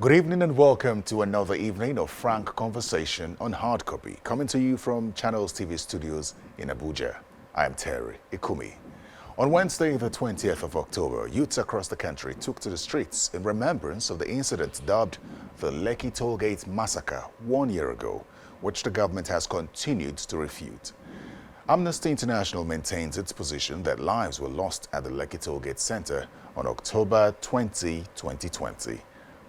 Good evening and welcome to another evening of frank conversation on hard copy, coming to you from Channels TV studios in Abuja. I am Terry Ikumi. On Wednesday, the 20th of October, youths across the country took to the streets in remembrance of the incident dubbed the Lekki Tollgate Massacre 1 year ago, which the government has continued to refute. Amnesty International maintains its position that lives were lost at the Lekki Tollgate Center on October 20, 2020.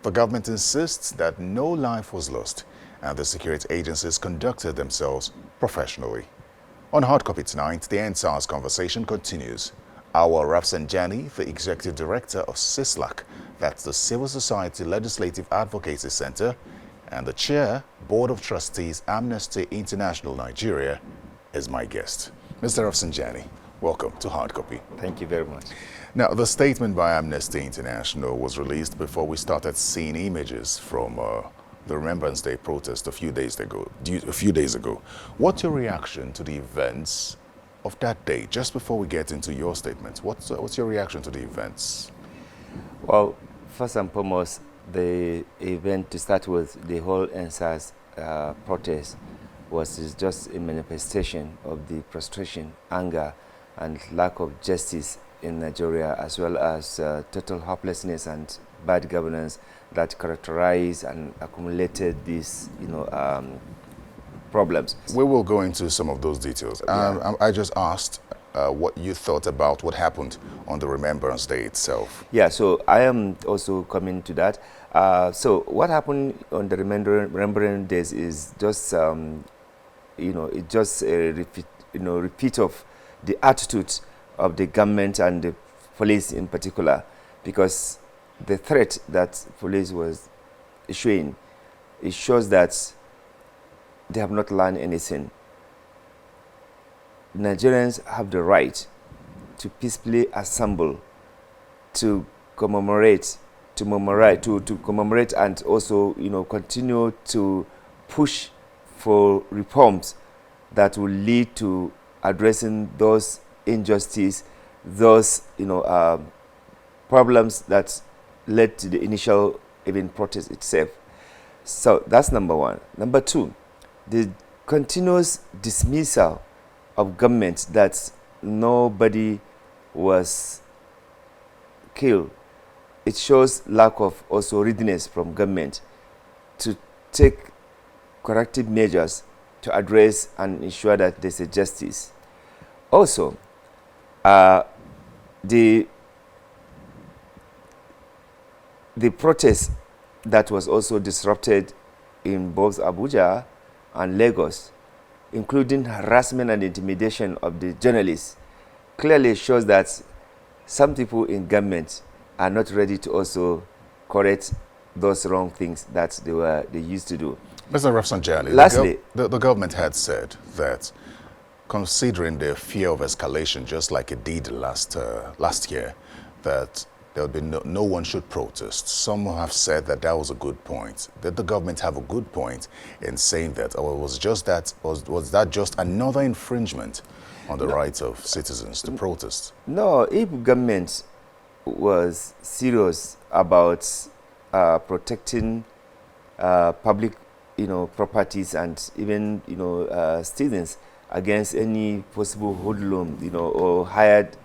The government insists that no life was lost and the security agencies conducted themselves professionally. On Hard Copy tonight, the NSAS conversation continues. Auwal Rafsanjani, the Executive Director of CISLAC, that's the Civil Society Legislative Advocacy Center, and the Chair, Board of Trustees, Amnesty International Nigeria, is my guest. Mr. Rafsanjani, welcome to Hard Copy. Thank you very much. Now, the statement by Amnesty International was released before we started seeing images from the Rembrandts Day protest a few days ago. What's your reaction to the events of that day? Just before we get into your statement, what's your reaction to the events? Well, first and foremost, the event, to start with, the whole NSAS protest was just a manifestation of the frustration, anger, and lack of justice in Nigeria, as well as total hopelessness and bad governance that characterize and accumulated these, problems. We will go into some of those details. I just asked what you thought about what happened on the Remembrance Day itself. Yeah, so I am also coming to that. So what happened on the Remembrance Days is just, it's just a repeat of the attitude of the government and the police in particular, because the threat that police was issuing, it shows that they have not learned anything. Nigerians have the right to peacefully assemble, to commemorate, and also, continue to push for reforms that will lead to addressing those injustice, those problems that led to the initial even protest itself. So that's number one. Number two, the continuous dismissal of government that nobody was killed. It shows lack of also readiness from government to take corrective measures to address and ensure that there's a justice. Also, the protest that was also disrupted in both Abuja and Lagos, including harassment and intimidation of the journalists, clearly shows that some people in government are not ready to also correct those wrong things that they used to do. Mr. Rafsanjani, lastly, the government had said that, considering the fear of escalation, just like it did last year, that there would be no one should protest. Some have said that was a good point. Did the government have a good point in saying that, or was that just another infringement on the rights of citizens to protest? No, if government was serious about protecting public, properties and even, students against any possible hoodlum, or hired,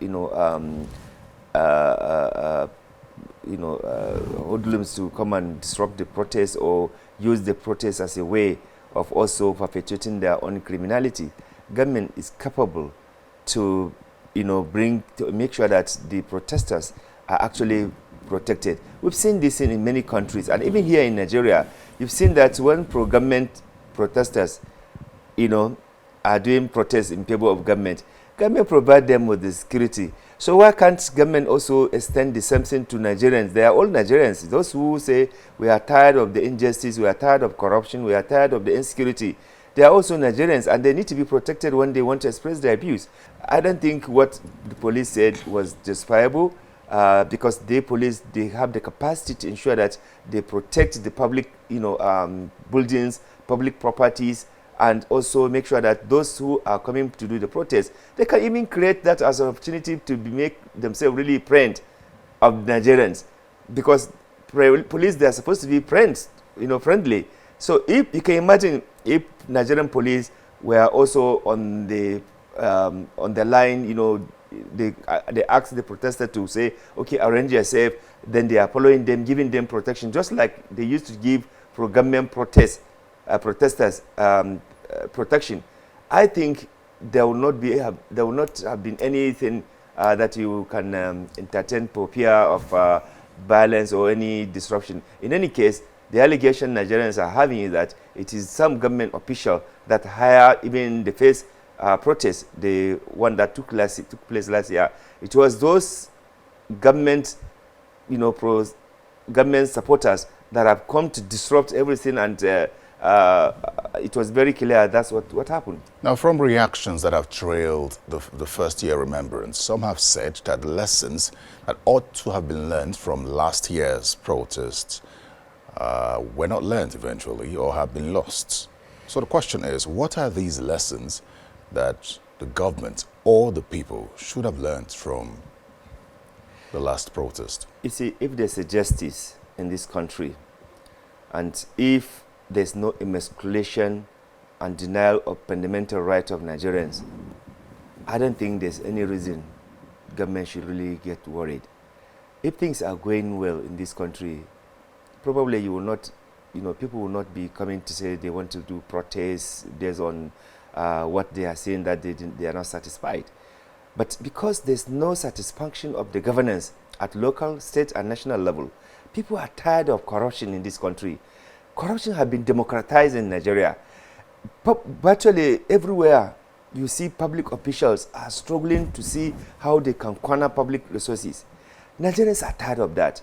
hoodlums to come and disrupt the protest or use the protest as a way of also perpetuating their own criminality. Government is capable to, make sure that the protesters are actually protected. We've seen this in many countries, and even here in Nigeria, you've seen that when pro-government protesters, are doing protests in favor of government provide them with the security. So why can't government also extend the same thing to Nigerians? They are all Nigerians. Those who say we are tired of the injustice, we are tired of corruption, we are tired of the insecurity, they are also Nigerians, and they need to be protected when they want to express their views. I don't think what the police said was justifiable, because they have the capacity to ensure that they protect the public, buildings, public properties, and also make sure that those who are coming to do the protest, they can even create that as an opportunity to make themselves really friend of Nigerians, because police, they are supposed to be friends, friendly. So if you can imagine if Nigerian police were also on the line, they ask the protester to say, okay, arrange yourself, then they are following them, giving them protection, just like they used to give for government protesters protection. I think there will not have been anything that you can entertain for fear of violence or any disruption. In any case, the allegation Nigerians are having is that it is some government official that hired, even in the first protest, the one that took place last year. It was those government, government supporters that have come to disrupt everything, and it was very clear that's what happened. Now, from reactions that have trailed the first year remembrance, some have said that lessons that ought to have been learned from last year's protests were not learned eventually or have been lost. So the question is, what are these lessons that the government or the people should have learned from the last protest? You see, if there's a justice in this country, and if there's no emasculation and denial of fundamental rights of Nigerians, I don't think there's any reason government should really get worried. If things are going well in this country, probably you will not, people will not be coming to say they want to do protests based on what they are saying, that they are not satisfied. But because there's no satisfaction of the governance at local, state, and national level, people are tired of corruption in this country. Corruption has been democratized in Nigeria. Virtually everywhere you see public officials are struggling to see how they can corner public resources. Nigerians are tired of that.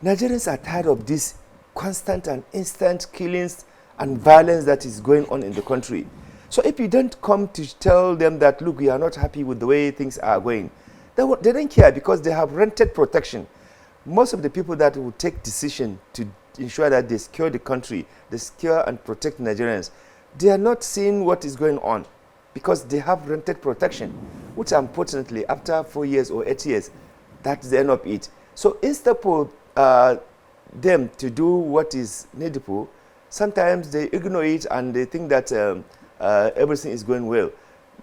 Nigerians are tired of this constant and instant killings and violence that is going on in the country. So if you don't come to tell them that, look, we are not happy with the way things are going, they don't care, because they have rented protection. Most of the people that will take decision to ensure that they secure the country, they secure and protect Nigerians, they are not seeing what is going on because they have rented protection, which unfortunately after 4 years or 8 years, that's the end of it. So instead for them to do what is needful, sometimes they ignore it and they think that everything is going well.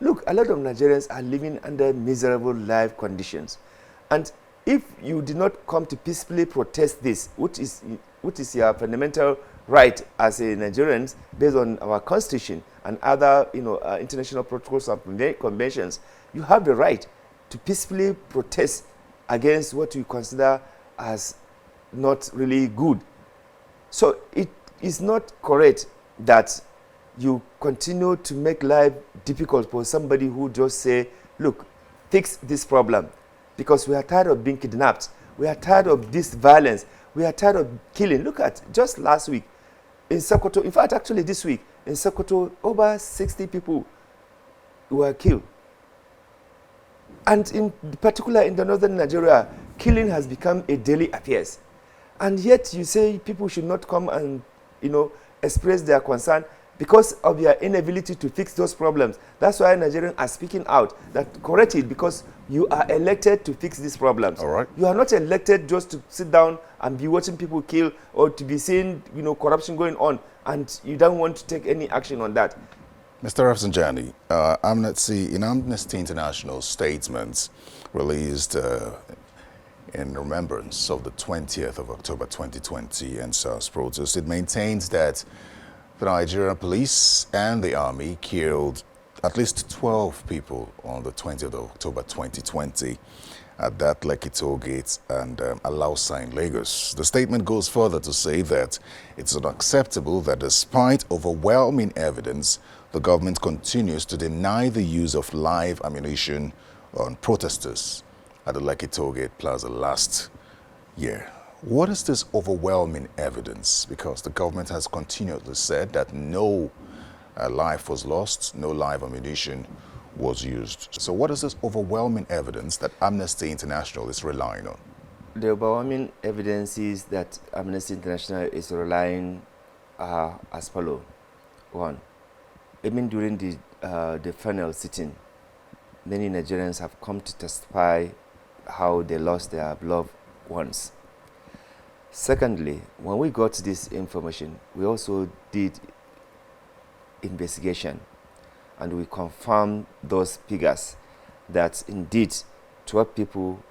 Look, a lot of Nigerians are living under miserable life conditions. And if you did not come to peacefully protest this, which is your fundamental right as a Nigerians based on our constitution and other international protocols and conventions, you have the right to peacefully protest against what you consider as not really good. So it is not correct that you continue to make life difficult for somebody who just say, look, fix this problem, because we are tired of being kidnapped. We are tired of this violence. We are tired of killing. Look at just last week in Sokoto, in fact, actually this week in Sokoto, over 60 people were killed. And in particular in the northern Nigeria, killing has become a daily affair. And yet you say people should not come and, express their concern because of your inability to fix those problems. That's why Nigerians are speaking out that correct it, because you are elected to fix these problems. All right. You are not elected just to sit down and be watching people kill or to be seeing, corruption going on, and you don't want to take any action on that. Mr. Rafsanjani, Amnesty International statements released in remembrance of the 20th of October 2020 and SARS protests, it maintains that the Nigerian police and the army killed at least 12 people on the 20th of October 2020 at that Lekki toll gate and Alausa in Lagos. The statement goes further to say that it's unacceptable that despite overwhelming evidence, the government continues to deny the use of live ammunition on protesters at the Lekki toll gate plaza last year. What is this overwhelming evidence? Because the government has continually said that no life was lost, no live ammunition was used. So what is this overwhelming evidence that Amnesty International is relying on? The overwhelming evidence is that Amnesty International is relying as follows. One, even during the final sitting, many Nigerians have come to testify how they lost their beloved ones. Secondly, when we got this information, we also did investigation and we confirmed those figures that indeed 12 people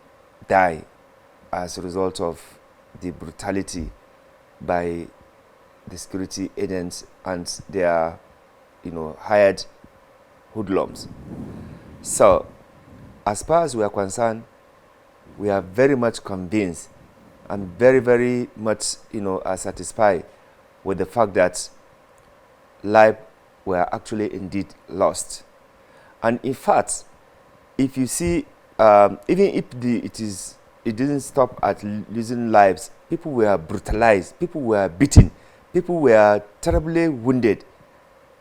die as a result of the brutality by the security agents and their hired hoodlums. So as far as we are concerned, we are very much convinced and very, very much are satisfied with the fact that lives were actually indeed lost. And in fact, if you see, even if it didn't stop at losing lives, people were brutalized, people were beaten, people were terribly wounded.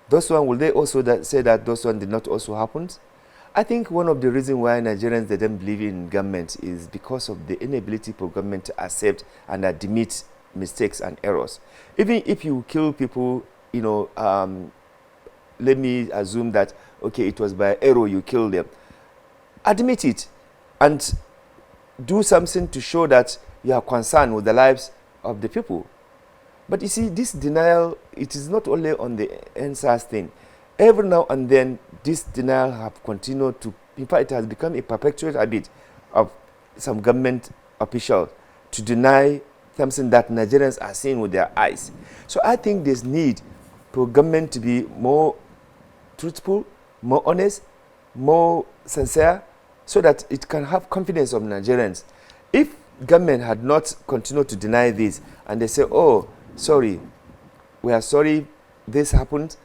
Those one, will they also say that those one did not also happen? I think one of the reasons why Nigerians, they don't believe in government is because of the inability for government to accept and admit mistakes and errors. Even if you kill people, let me assume that, okay, it was by error you killed them. Admit it and do something to show that you are concerned with the lives of the people. But you see, this denial, it is not only on the NSAS thing. Every now and then, this denial have continued to, in fact, it has become a perpetual habit of some government officials to deny something that Nigerians are seeing with their eyes. So I think there's need for government to be more truthful, more honest, more sincere, so that it can have confidence of Nigerians. If government had not continued to deny this, and they say, oh, sorry, we are sorry this happened,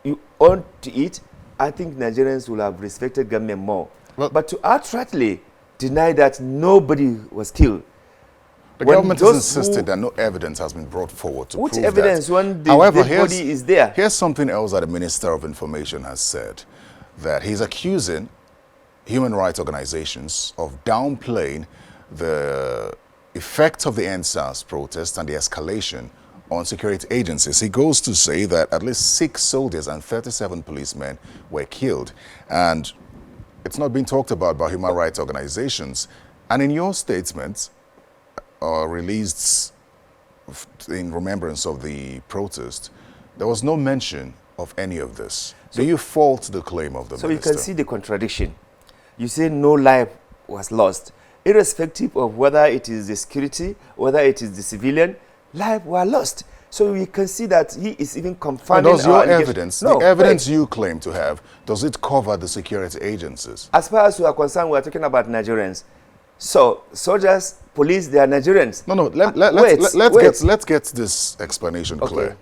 you own to it, I think Nigerians will have respected government more. Well, but to outrightly deny that nobody was killed. The government has insisted that no evidence has been brought forward to prove that. What evidence when the However, dead body is there? Here's something else that the Minister of Information has said, that he's accusing human rights organizations of downplaying the effect of the NSAS protest and the escalation on security agencies. He goes to say that at least 6 soldiers and 37 policemen were killed. And it's not being talked about by human rights organizations. And in your statement, released in remembrance of the protest, there was no mention of any of this. Do you fault the claim of the minister? So you can see the contradiction. You say no life was lost. Irrespective of whether it is the security, whether it is the civilian, life were lost. So you can see that he is even confirming. Does your evidence, the evidence you claim to have, does it cover the security agencies? As far as we are concerned, we are talking about Nigerians. So soldiers, police, they are Nigerians. No, let's get this explanation clear.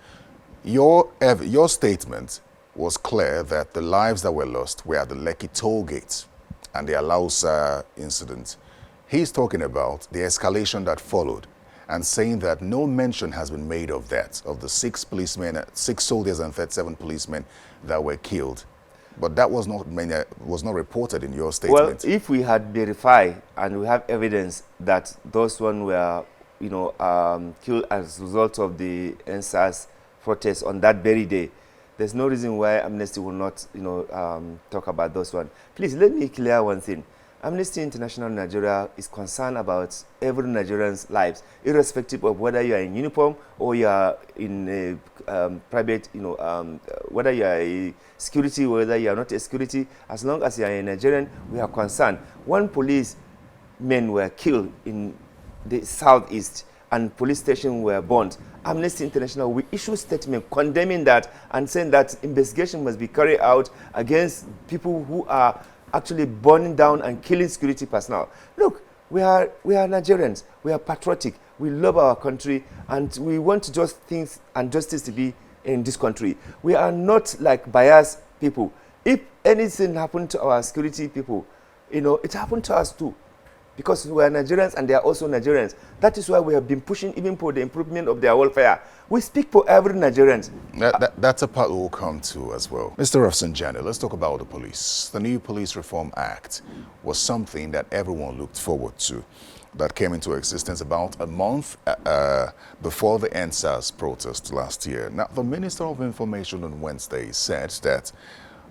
Your statement was clear that the lives that were lost were at the Lekki toll gate and the Alausa incident. He's talking about the escalation that followed and saying that no mention has been made of that, of the 6 soldiers and 37 policemen that were killed. But that was not reported in your statement. Well, if we had verified and we have evidence that those one were, killed as a result of the NSAS protest on that very day, there's no reason why Amnesty will not, talk about those one. Please let me clear one thing. Amnesty International Nigeria is concerned about every Nigerian's lives, irrespective of whether you are in uniform or you are in a private, whether you are a security, whether you are not a security. As long as you are a Nigerian, we are concerned. 1 policemen were killed in the southeast and police stations were burned. Amnesty International, we issue statement condemning that and saying that investigation must be carried out against people who are actually burning down and killing security personnel. Look, we are Nigerians. We are patriotic. We love our country, and we want just things and justice to be in this country. We are not like biased people. If anything happened to our security people, it happened to us too, because we are Nigerians and they are also Nigerians. That is why we have been pushing even for the improvement of their welfare. We speak for every Nigerian. That's a part we'll come to as well. Mr. Rafsanjani, let's talk about the police. The new Police Reform Act was something that everyone looked forward to, that came into existence about a month before the NSAS protest last year. Now, the Minister of Information on Wednesday said that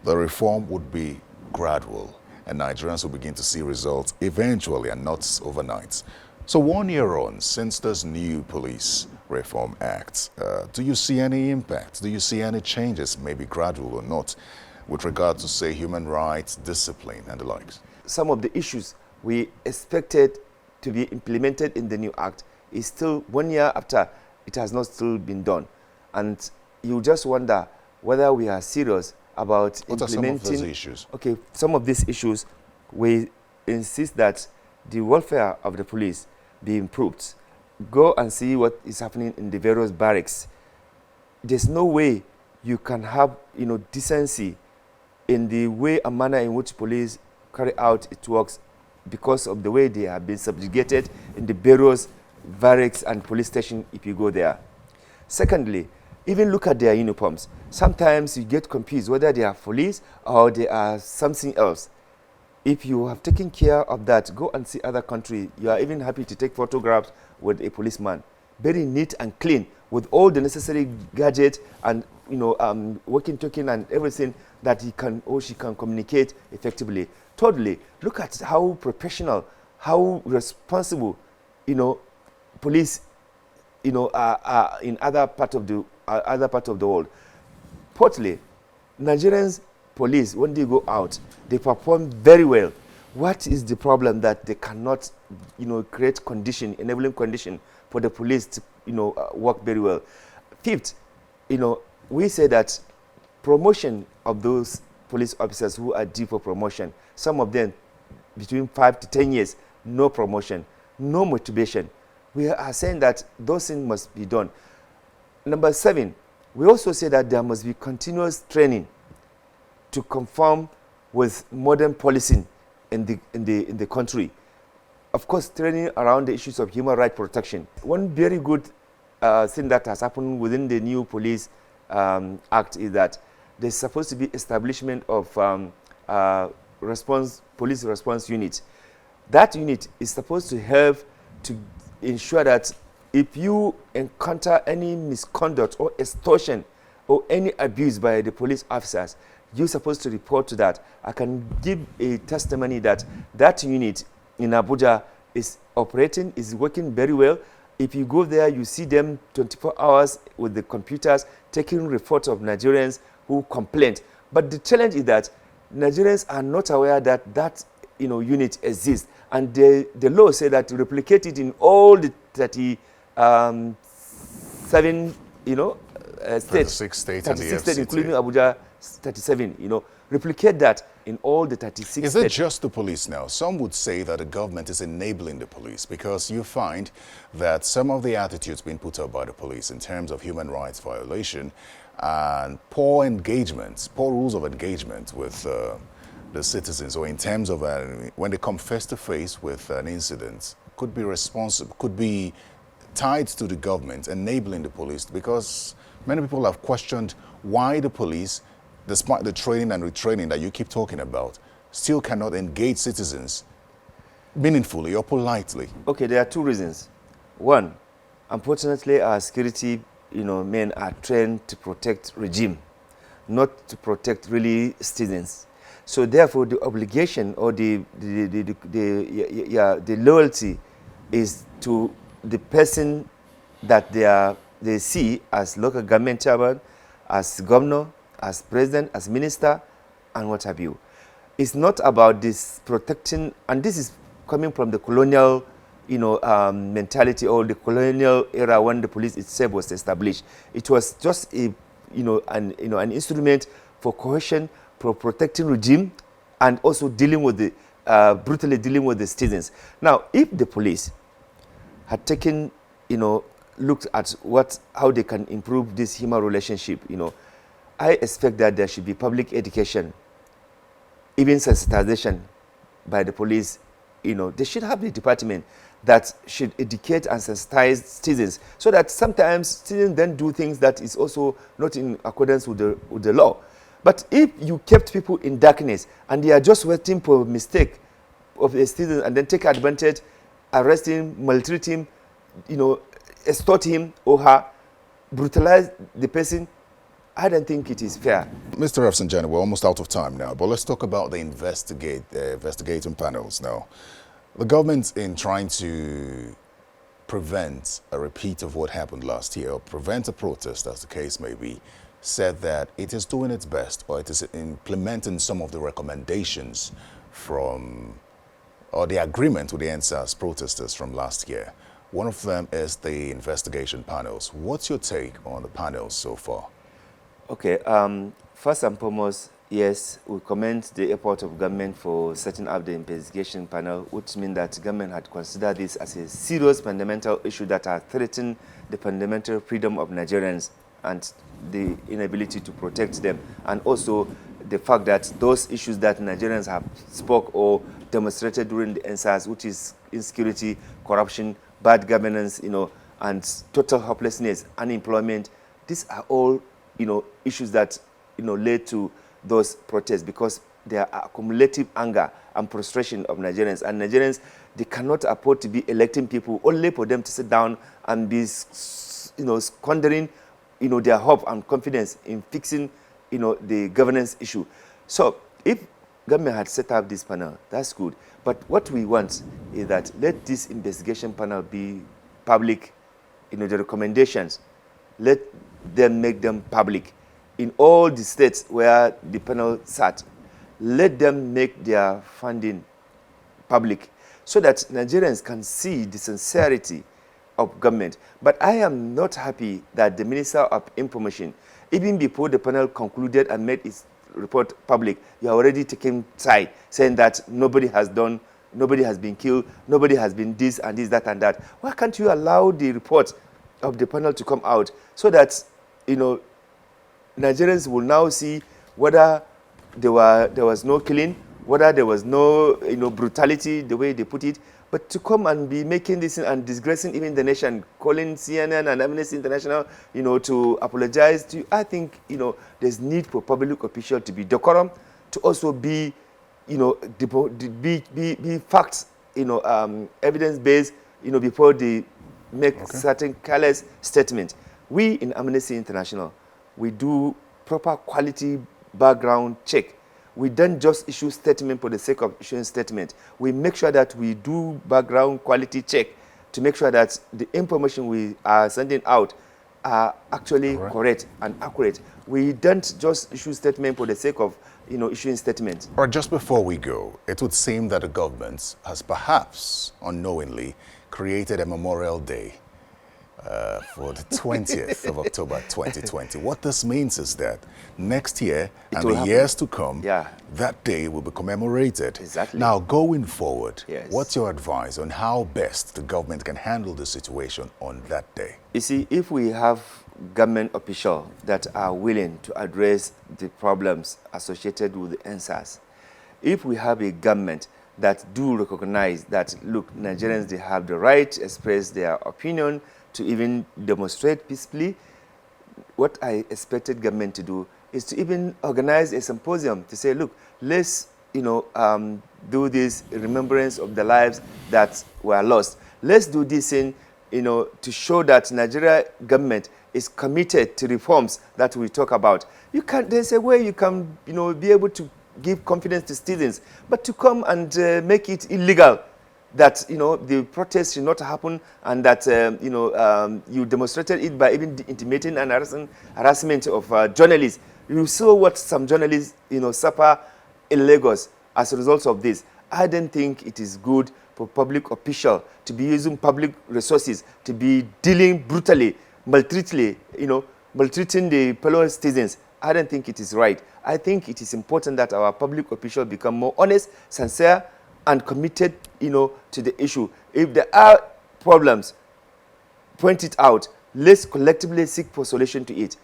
the reform would be gradual and Nigerians will begin to see results eventually and not overnight. So 1 year on, since this new Police Reform Act, do you see any impact? Do you see any changes, maybe gradual or not, with regard to, say, human rights, discipline, and the likes? Some of the issues we expected to be implemented in the new act is still 1 year after it has not still been done. And you just wonder whether we are serious about what implementing. What are some of those issues? Okay, some of these issues, we insist that the welfare of the police be improved. Go and see what is happening in the various barracks. There's no way you can have, decency in the way and manner in which police carry out its works because of the way they have been subjugated in the various barracks and police stations if you go there. Secondly, even look at their uniforms. Sometimes you get confused whether they are police or they are something else. If you have taken care of that, go and see other countries. You are even happy to take photographs with a policeman. Very neat and clean with all the necessary gadgets and walking, talking and everything that he can or she can communicate effectively. Thirdly, look at how professional, how responsible, police, are in other part of the world. Fourthly, Nigerians police, when they go out, they perform very well. What is the problem that they cannot, create enabling condition for the police to, work very well? Fifth, we say that promotion of those police officers who are due for promotion, some of them between 5 to 10 years, no promotion, no motivation. We are saying that those things must be done. Number 7, we also say that there must be continuous training to conform with modern policing in the country. Of course, training around the issues of human rights protection. One very good thing that has happened within the new police act is that there's supposed to be establishment of police response unit. That unit is supposed to help to ensure that if you encounter any misconduct or extortion or any abuse by the police officers, you're supposed to report to that. I can give a testimony that that unit in Abuja is operating, is working very well. If you go there, you see them 24 hours with the computers taking reports of Nigerians who complain. But the challenge is that Nigerians are not aware that that unit exists. And the law says that to replicate it in all the 37 states, 36 states, 36 states including Abuja 37, replicate that in all the 36 states. Is states. it just the police now? Some would say that the government is enabling the police because you find that some of the attitudes being put up by the police in terms of human rights violation and poor rules of engagement with the citizens, or in terms of when they come face to face with an incident, could be responsible, could be tied to the government enabling the police, because many people have questioned why the police, despite the training and retraining that you keep talking about, still cannot engage citizens meaningfully or politely. Okay, there are two reasons. One, unfortunately, our security men are trained to protect regime, not to protect really citizens. So therefore, the obligation or the loyalty is to the person that they see as local government chairman, as governor, as president, as minister, and what have you. It's not about this protecting, and this is coming from the colonial, mentality or the colonial era when the police itself was established. It was just an instrument for cohesion, for protecting regime, and also dealing with the brutally dealing with the citizens. Now, if the police had taken, looked at how they can improve this human relationship, I expect that there should be public education, even sensitization by the police. They should have a department that should educate and sensitize citizens, so that sometimes citizens then do things that is also not in accordance with the law. But if you kept people in darkness and they are just waiting for a mistake of a citizen and then take advantage, arrest him, maltreat him, extort him or her, brutalize the person, I don't think it is fair. Mr. Rafsanjani, we're almost out of time now, but let's talk about the investigating panels now. The government, in trying to prevent a repeat of what happened last year, or prevent a protest, as the case may be, said that it is doing its best, or it is implementing some of the recommendations from, or the agreement with the NSAS protesters from last year. One of them is the investigation panels. What's your take on the panels so far? Okay, first and foremost, yes, we commend the effort of government for setting up the investigation panel, which means that government had considered this as a serious fundamental issue that are threatening the fundamental freedom of Nigerians and the inability to protect them, and also the fact that those issues that Nigerians have spoke or demonstrated during the NSAS, which is insecurity, corruption, bad governance, and total hopelessness, unemployment, these are all, issues that, led to those protests, because there are cumulative anger and frustration of Nigerians. And Nigerians, they cannot afford to be electing people only for them to sit down and be, squandering, their hope and confidence in fixing, the governance issue. So if government had set up this panel, that's good. But what we want is that let this investigation panel be public, the recommendations, let them make them public. In all the states where the panel sat, let them make their funding public so that Nigerians can see the sincerity of government. But I am not happy that the Minister of Information, even before the panel concluded and made its report public, you are already taking side, saying that nobody has been killed, nobody has been this and this, that and that. Why can't you allow the report of the panel to come out so that, Nigerians will now see whether there was no killing, whether there was no, brutality, the way they put it. But to come and be making this and disgracing even the nation, calling CNN and Amnesty International, to apologize to you, I think, there's need for public officials to be decorum, to also be, be facts, evidence-based, before they make certain careless statements. We in Amnesty International, we do proper quality background check. We don't just issue statement for the sake of issuing statement. We make sure that we do background quality check to make sure that the information we are sending out are actually correct and accurate. We don't just issue statement for the sake of, issuing statements. Or just before we go, it would seem that the government has perhaps unknowingly created a Memorial Day for the 20th of October 2020. What this means is that next year and the years to come, that day will be commemorated. Exactly. Now, going forward, what's your advice on how best the government can handle the situation on that day? You see, if we have government officials that are willing to address the problems associated with the NSAS, if we have a government that do recognize that, look, Nigerians, they have the right to express their opinion, to even demonstrate peacefully, what I expected government to do is to even organize a symposium to say, look, let's, do this remembrance of the lives that were lost. Let's do this in, to show that Nigeria government is committed to reforms that we talk about. There's a way you can, be able to give confidence to citizens, but to come and make it illegal, that the protest should not happen, and that you demonstrated it by even intimating and harassment of journalists. You saw what some journalists suffer in Lagos as a result of this. I don't think it is good for public officials to be using public resources to be dealing brutally, maltreating the fellow citizens. I don't think it is right. I think it is important that our public officials become more honest, sincere, and committed, to the issue. If there are problems, point it out. Let's collectively seek for solution to it.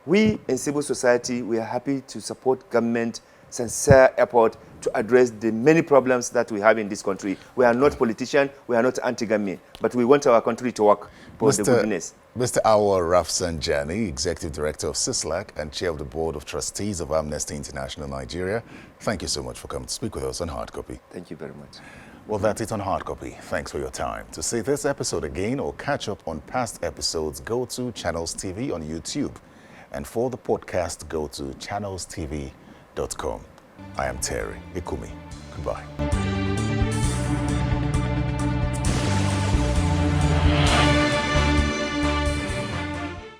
We in civil society, we are happy to support government sincere effort to address the many problems that we have in this country. We are not politicians, we are not anti-government, but we want our country to work for the goodness. Mr. Auwal Rafsanjani, Executive Director of CISLAC and Chair of the Board of Trustees of Amnesty International Nigeria, thank you so much for coming to speak with us on Hard Copy. Thank you very much. Well, that's it on Hard Copy. Thanks for your time. To see this episode again or catch up on past episodes, go to Channels TV on YouTube. And for the podcast, go to channelstv.com. I am Terry Ikumi. Goodbye.